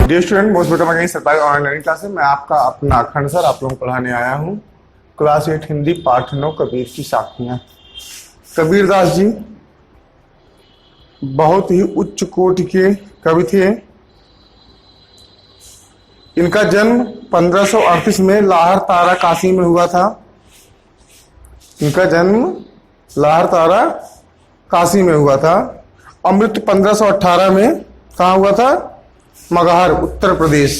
Dear student, most welcome again सरकारी online learning class में। मैं आपका अपना अखंड सर आप लोगों को पढ़ाने आया हूँ। क्लास 8 हिंदी पाठ 9 कबीर की साखियाँ। कबीरदास जी बहुत ही उच्च कोटि के कवि थे। इनका जन्म 1538 में लाहर तारा काशी में हुआ था। इनका जन्म लाहर तारा काशी में हुआ था और मृत्यु 1518 में कहाँ हुआ था? मगहर, उत्तर प्रदेश।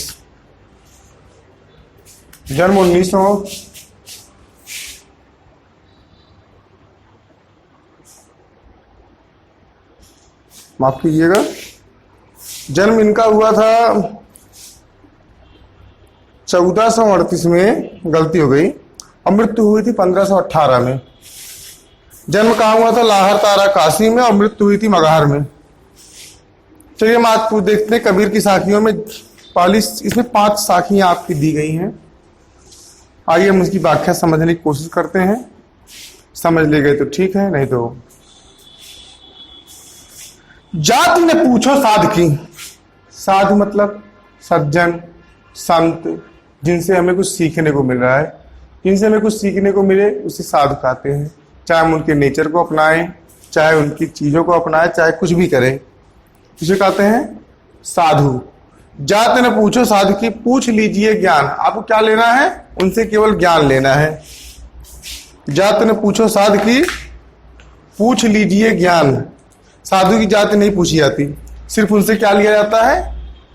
जन्म 1900 माफ कीजिएगा, जन्म इनका हुआ था 1438 में, गलती हो गई, और मृत्यु हुई थी 1518 में। जन्म कहाँ हुआ था? लाहर तारा काशी में, और मृत्यु हुई थी मगहर में। चलिए हम आज देखते हैं कबीर की साखियों में। पहली इसमें 5 साखियां आपकी दी गई हैं। आइए हम उसकी व्याख्या समझने की कोशिश करते हैं। समझ ले गए तो ठीक है, नहीं तो। जाति ने पूछो साध की। साधु मतलब सज्जन, संत, जिनसे हमें कुछ सीखने को मिल रहा है। जिनसे हमें कुछ सीखने को मिले उसे साधु कहते हैं। चाहे हम उनके नेचर को अपनाएं, चाहे उनकी चीजों को अपनाएं, चाहे कुछ भी करें, इसे कहते हैं साधु। जाति ने पूछो साधु की, पूछ लीजिए ज्ञान। आपको क्या लेना है? उनसे केवल ज्ञान लेना है। जाति ने पूछो साधु की, पूछ लीजिए ज्ञान। साधु की जाति नहीं पूछी जाती, सिर्फ उनसे क्या लिया जाता है?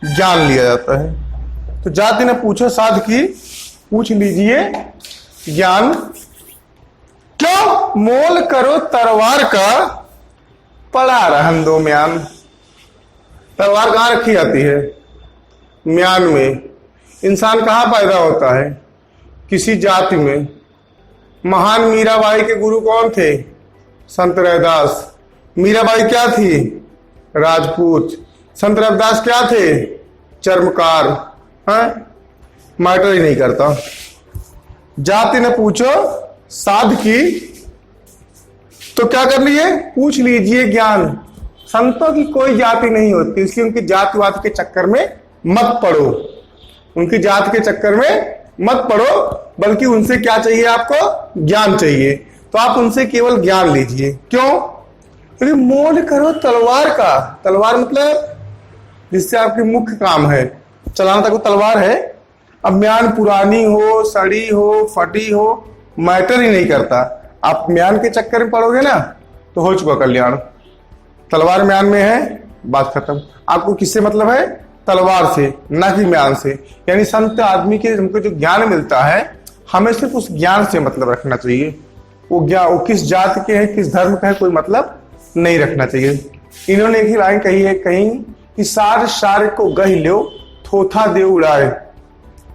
ज्ञान लिया जाता है। तो जाति ने पूछो साधु की, पूछ लीजिए ज्ञान। क्यों मोल करो तरवार का, पड़ा रहन दो म्यान। तलवार कहाँ रखी जाती है? म्यान में। इंसान कहाँ पैदा होता है? किसी जाति में। महान मीराबाई के गुरु कौन थे? संत रविदास। मीराबाई क्या थी? राजपूत। संत रविदास क्या थे? चर्मकार। मैटर ही नहीं करता। जाति ने पूछो साध की, तो क्या कर लिए? पूछ लीजिए ज्ञान। संतों की कोई जाति नहीं होती, इसलिए उनकी जातिवाद के चक्कर में मत पड़ो। उनकी जाति के चक्कर में मत पड़ो, बल्कि उनसे क्या चाहिए? आपको ज्ञान चाहिए। तो आप उनसे केवल ज्ञान लीजिए। क्यों? क्योंकि मोल करो तलवार का। तलवार मतलब जिससे आपकी मुख्य काम है, चलाना तक वो तलवार है। अब म्यान पुरानी हो, सड़ी हो, फटी हो, मैटर ही नहीं करता। आप म्यान के चक्कर में पड़ोगे ना तो हो चुका कल्याण। तलवार म्यान में है, बात खत्म। आपको किससे मतलब है? तलवार से, ना कि म्यान से। यानी संत आदमी के हमको जो ज्ञान मिलता है, हमें सिर्फ उस ज्ञान से मतलब रखना चाहिए। वो ज्ञान वो किस जाति के है, किस धर्म का है, कोई मतलब नहीं रखना चाहिए। इन्होंने एक ही लाइन कही है कहीं कि सार सार को गह लो, थोथा दे उड़ाए।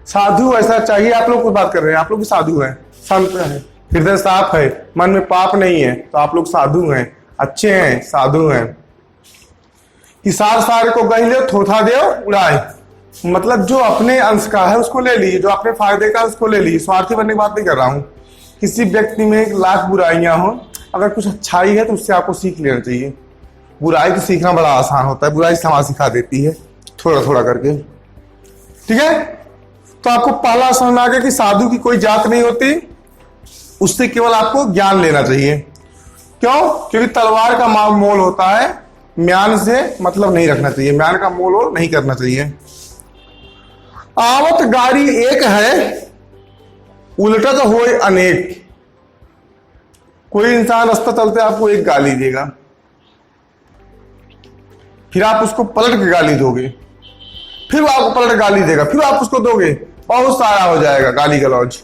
साधु ऐसा चाहिए। आप लोग कुछ बात कर रहे हैं, आप लोग भी साधु हैं, संत हैं, हृदय साफ है, मन में पाप नहीं है, तो आप लोग साधु हैं, अच्छे हैं, साधु हैं। कि सार सार को गह लो, थोथा दे उड़ाए। मतलब जो अपने अंश का है उसको ले लीजिए, जो अपने फायदे का है उसको ले लीजिए। स्वार्थी बनने की बात नहीं कर रहा हूं। किसी व्यक्ति में 1,00,000 बुराइयां हो, अगर कुछ अच्छाई है तो उससे आपको सीख लेना चाहिए। बुराई को सीखना बड़ा आसान होता है, बुराई समाज सिखा देती है थोड़ा थोड़ा करके। ठीक है, तो आपको पहला समझ में आ गया कि साधु की कोई जात नहीं होती, उससे केवल आपको ज्ञान लेना चाहिए। क्यों? क्योंकि तलवार का मोल होता है, म्यान से मतलब नहीं रखना चाहिए, म्यान का मोल नहीं करना चाहिए। आवत गाड़ी एक है, उलटत होए अनेक। कोई इंसान रास्ता चलते आपको एक गाली देगा, फिर आप उसको पलट के गाली दोगे, फिर वो आपको पलट गाली देगा, फिर आप उसको दोगे, बहुत सारा हो जाएगा गाली गलौज।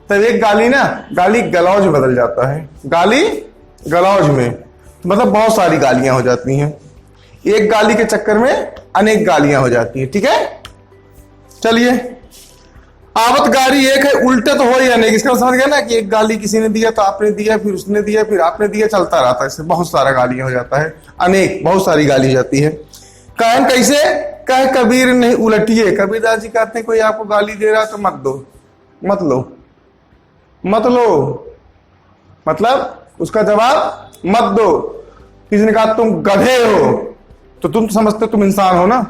तब एक गाली ना गाली गलौज में बदल जाता है, गाली गलौज में, मतलब बहुत सारी गालियां हो जाती हैं। एक गाली के चक्कर में अनेक गालियां हो जाती हैं। ठीक है, चलिए। आवत गाड़ी एक है, उल्टे तो हो ही अनेक। इसका समझ गया ना कि एक गाली किसी ने दिया तो आपने दिया, फिर उसने दिया, फिर आपने दिया, चलता रहता है। इससे बहुत सारा गालियां हो जाता है, अनेक, बहुत सारी गाली हो जाती है। कहन कैसे? कह कबीर नहीं उलटिए। कबीरदास जी कहते हैं कोई आपको गाली दे रहा तो मत दो, मत लो, मत लो, मतलब उसका जवाब मत दो। किसी ने कहा तुम गधे हो, तो तुम समझते तुम इंसान हो ना,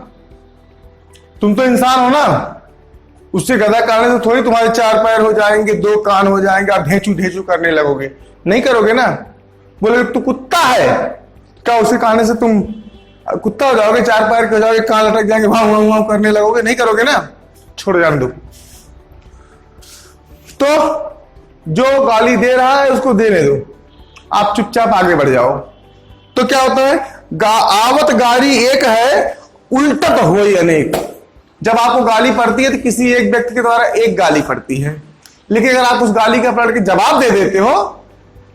तुम तो इंसान हो ना, उससे गधा करने से थोड़ी तुम्हारे 4 पैर हो जाएंगे, 2 कान हो जाएंगे, आप ढेंचू ढेंचू करने लगोगे, नहीं करोगे ना। बोले तू कुत्ता है, क्या उसे काटने से तुम कुत्ता हो जाओगे, 4 पैर के हो जाओगे, कान लटक जाएंगे, भाव भाव भाव करने लगोगे, नहीं करोगे ना। छोड़ जाने दो। तो जो गाली दे रहा है उसको देने दो, आप चुपचाप आगे बढ़ जाओ। तो क्या होता है, आवत गाली एक है, उल्टत हो अनेक। जब आपको गाली पड़ती है तो किसी एक व्यक्ति के द्वारा एक गाली पड़ती है, लेकिन अगर आप उस गाली का पलट के जवाब दे देते हो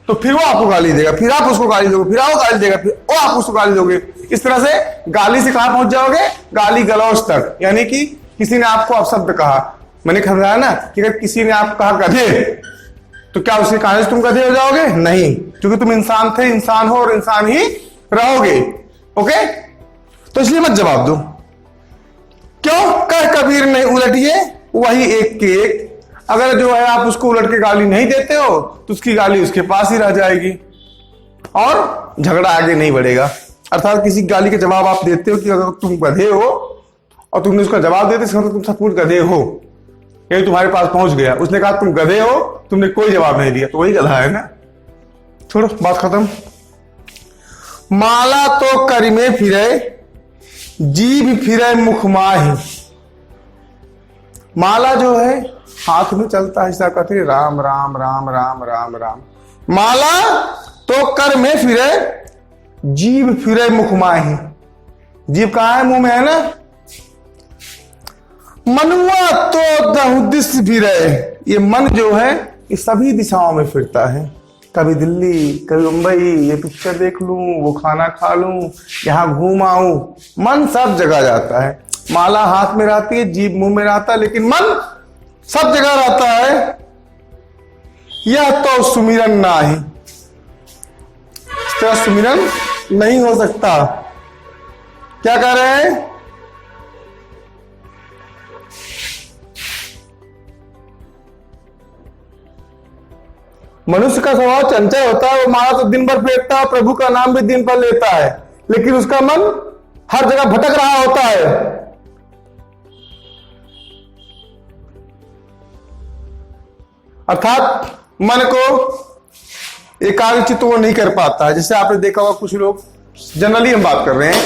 तो फिर वो आपको गाली देगा, फिर आप उसको गाली दोगे, फिर वो गाली देगा, फिर वो आप उसको गाली दोगे। इस तरह से गाली से कहां पहुंच जाओगे, गाली गलौज तक। यानी कि किसी ने आपको अपशब्द कहा, मैंने समझाया ना कि अगर किसी ने आपको कहा गधे, तो क्या उसके कहने से तुम गधे हो जाओगे? नहीं, क्योंकि तुम इंसान थे, इंसान हो और इंसान ही रहोगे। ओके, तो इसलिए मत जवाब दो। क्यों? कह कबीर ने उलटिए वही एक के एक। अगर जो है आप उसको उलट के गाली नहीं देते हो तो उसकी गाली उसके पास ही रह जाएगी और झगड़ा आगे नहीं बढ़ेगा। अर्थात किसी गाली के जवाब आप देते हो कि अगर तुम गधे हो और तुमने उसका जवाब देते तो तुम सचमुच गधे हो, ये तुम्हारे पास पहुंच गया। उसने कहा तुम गधे हो, तुमने कोई जवाब नहीं दिया, तो वही गधा है ना। छोड़ो, बात खत्म। माला तो कर में फिरे, जीभ फिरे मुख माही। माला जो है हाथ में चलता है, ऐसा कहते हैं राम राम राम राम राम राम। माला तो कर में फिरे, जीभ फिरे मुख माही। जीभ कहां है? मुंह में है ना। मनुआ तो दहुदिश फिरे, ये मन जो है ये सभी दिशाओं में फिरता है। कभी दिल्ली, कभी मुंबई, ये पिक्चर देख लूं, वो खाना खा लूं, यहां घूम आऊं, मन सब जगह जाता है। माला हाथ में रहती है, जीभ मुंह में रहता है, लेकिन मन सब जगह रहता है। यह तो सुमिरन ना ही, इसका सुमिरन नहीं हो सकता। क्या कह रहे हैं? मनुष्य का स्वभाव चंचल होता है, वो माला तो दिन भर फेंकता है, प्रभु का नाम भी दिन भर लेता है, लेकिन उसका मन हर जगह भटक रहा होता है। अर्थात मन को एकाग्रचित्त वो नहीं कर पाता है। जैसे आपने देखा होगा कुछ लोग, जनरली हम बात कर रहे हैं,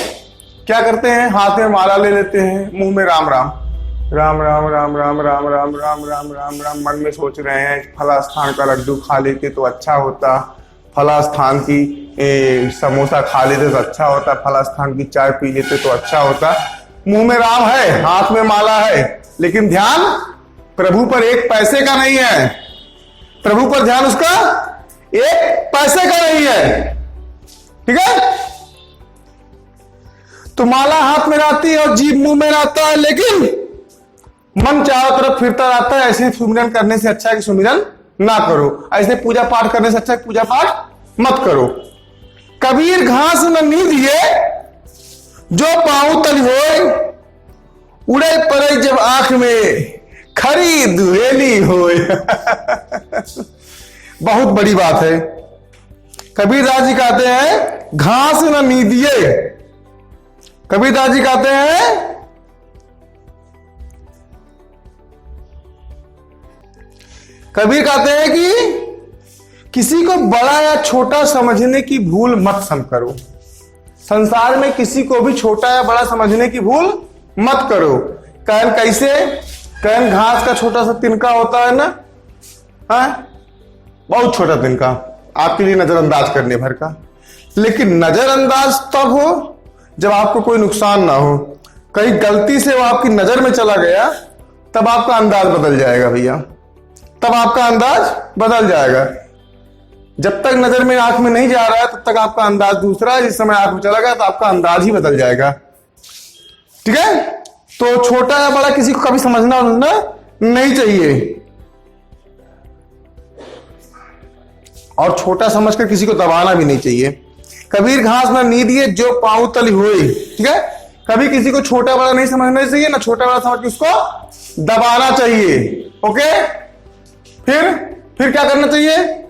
क्या करते हैं, हाथ में माला ले लेते हैं, मुंह में राम राम राम राम राम राम राम राम राम राम राम राम, मन में सोच रहे हैं फला स्थान का लड्डू खा लेते तो अच्छा होता, फला स्थान की समोसा खा लेते तो अच्छा होता, फला स्थान की चाय पी लेते तो अच्छा होता। मुंह में राम है, हाथ में माला है, लेकिन ध्यान प्रभु पर एक पैसे का नहीं है। प्रभु पर ध्यान उसका एक पैसे का नहीं है। ठीक है? तो माला हाथ में रहती है और जीभ मुंह में रहता है, लेकिन मन चारों तरफ फिरता रहता है। ऐसे सुमिरन करने से अच्छा है कि सुमिरन ना करो, ऐसे पूजा पाठ करने से अच्छा है कि पूजा पाठ मत करो। कबीर घास न नींदिए, जो पाऊं तल होए, उड़े पड़े जब आंख में, खरी दुहेली होए। बहुत बड़ी बात है। कबीरदास जी कहते हैं घास न नींदिए। कबीरदास जी कहते हैं कबीर कहते हैं कि किसी को बड़ा या छोटा समझने की भूल मत सम करो। संसार में किसी को भी छोटा या बड़ा समझने की भूल मत करो। कहन कैसे? कहन घास का छोटा सा तिनका होता है ना, हाँ? बहुत छोटा तिनका, आपके लिए नजरअंदाज करने भर का। लेकिन नजरअंदाज तब हो जब आपको कोई नुकसान ना हो। कहीं गलती से वो आपकी नजर में चला गया, तब आपका अंदाज बदल जाएगा भैया, तब आपका अंदाज बदल जाएगा। जब तक नजर में आंख में नहीं जा रहा है तब तक आपका अंदाज दूसरा है। जिस समय आंख में चला गया तो आपका अंदाज ही बदल जाएगा। ठीक है? तो छोटा या बड़ा किसी को कभी समझना नहीं चाहिए, और छोटा समझकर किसी को दबाना भी नहीं चाहिए। कबीर घास ना नींदिए, जो पांव तली हुई। ठीक है? कभी किसी को छोटा बड़ा नहीं समझना चाहिए, ना छोटा बड़ा समझ के उसको दबाना चाहिए। ओके? फिर क्या करना चाहिए?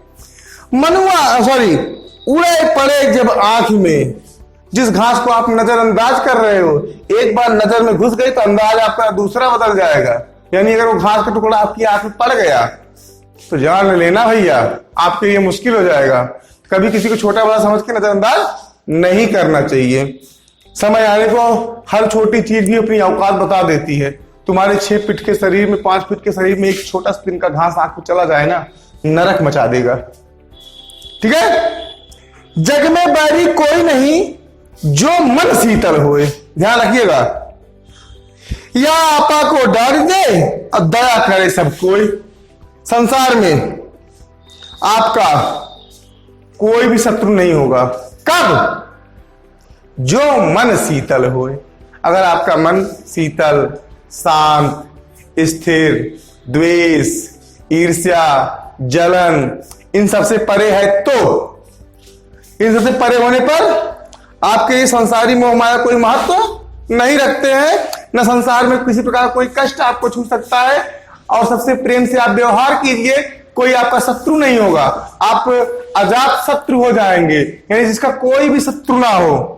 उड़े पड़े जब आंख में, जिस घास को आप नजरअंदाज कर रहे हो, एक बार नजर में घुस गई तो अंदाज आपका दूसरा बदल जाएगा। यानी अगर वो घास का टुकड़ा आपकी आंख में पड़ गया तो जान लेना भैया, आपके लिए मुश्किल हो जाएगा। कभी किसी को छोटा बड़ा समझ के नजरअंदाज नहीं करना चाहिए। समय आने को हर छोटी चीज भी अपनी औकात बता देती है। तुम्हारे 6 फीट के शरीर में, 5 फीट के शरीर में एक छोटा स्पिन का घास आंख में चला जाए ना, नरक मचा देगा। ठीक है। जग में बैरी कोई नहीं जो मन शीतल होए, ध्यान रखिएगा। या आपा को डर दे और दया करे सब कोई। संसार में आपका कोई भी शत्रु नहीं होगा। कब? जो मन शीतल होए। अगर आपका मन शीतल, शांत, स्थिर, द्वेष, ईर्ष्या, जलन इन सबसे परे है, तो इन सबसे परे होने पर आपके ये संसारी मोह माया कोई महत्व नहीं रखते हैं। न संसार में किसी प्रकार कोई कष्ट आपको छू सकता है, और सबसे प्रेम से आप व्यवहार कीजिए, कोई आपका शत्रु नहीं होगा। आप अजात शत्रु हो जाएंगे, यानी जिसका कोई भी शत्रु ना हो।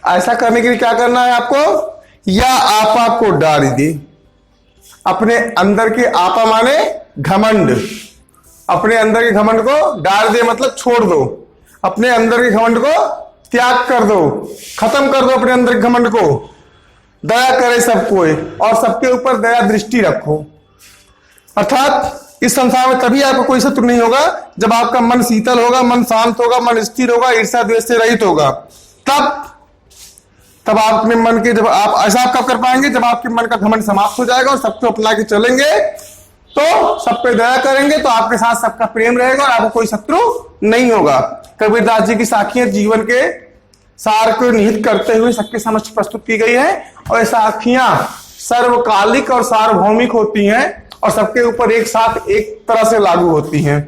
ऐसा करने के लिए क्या करना है आपको? या आपा को डाल दे। अपने अंदर के आपा माने घमंड, अपने अंदर के घमंड को डाल दे मतलब छोड़ दो। अपने अंदर के घमंड को त्याग कर दो, खत्म कर दो अपने अंदर के घमंड को। दया करे सब कोई, और सबके ऊपर दया दृष्टि रखो। अर्थात इस संसार में तभी आपको कोई शत्रु नहीं होगा जब आपका मन शीतल होगा, मन शांत होगा, मन स्थिर होगा, ईर्ष्या द्वेष से रहित होगा। तब आप अपने मन के, जब आप ऐसा आप कब कर पाएंगे? जब आपके मन का घमंड समाप्त हो जाएगा और सबको अपना के चलेंगे, तो सब पे दया करेंगे, तो आपके साथ सबका प्रेम रहेगा और आपको कोई शत्रु नहीं होगा। कबीरदास जी की साखियां जीवन के सार को निहित करते हुए सबके समक्ष प्रस्तुत की गई है, और ये साखियां सर्वकालिक और सार्वभौमिक होती हैं और सबके ऊपर एक साथ एक तरह से लागू होती हैं।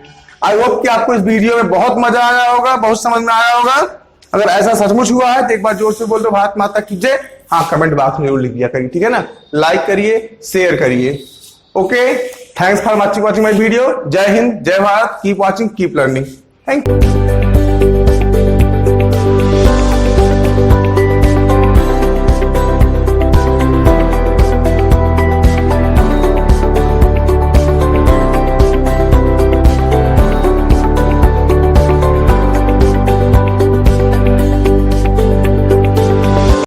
आई होप कि आपको इस वीडियो में बहुत मजा आया होगा, बहुत समझ में आया होगा। अगर ऐसा सचमुच हुआ है तो एक बार जोर से बोल दो, भारत माता की जय। हाँ, कमेंट बॉक्स में जरूर लिख दिया करिए, ठीक है ना। लाइक करिए, शेयर करिए। Okay, thanks for watching my video. जय हिंद, जय Bharat. Keep watching, keep learning. Thank you.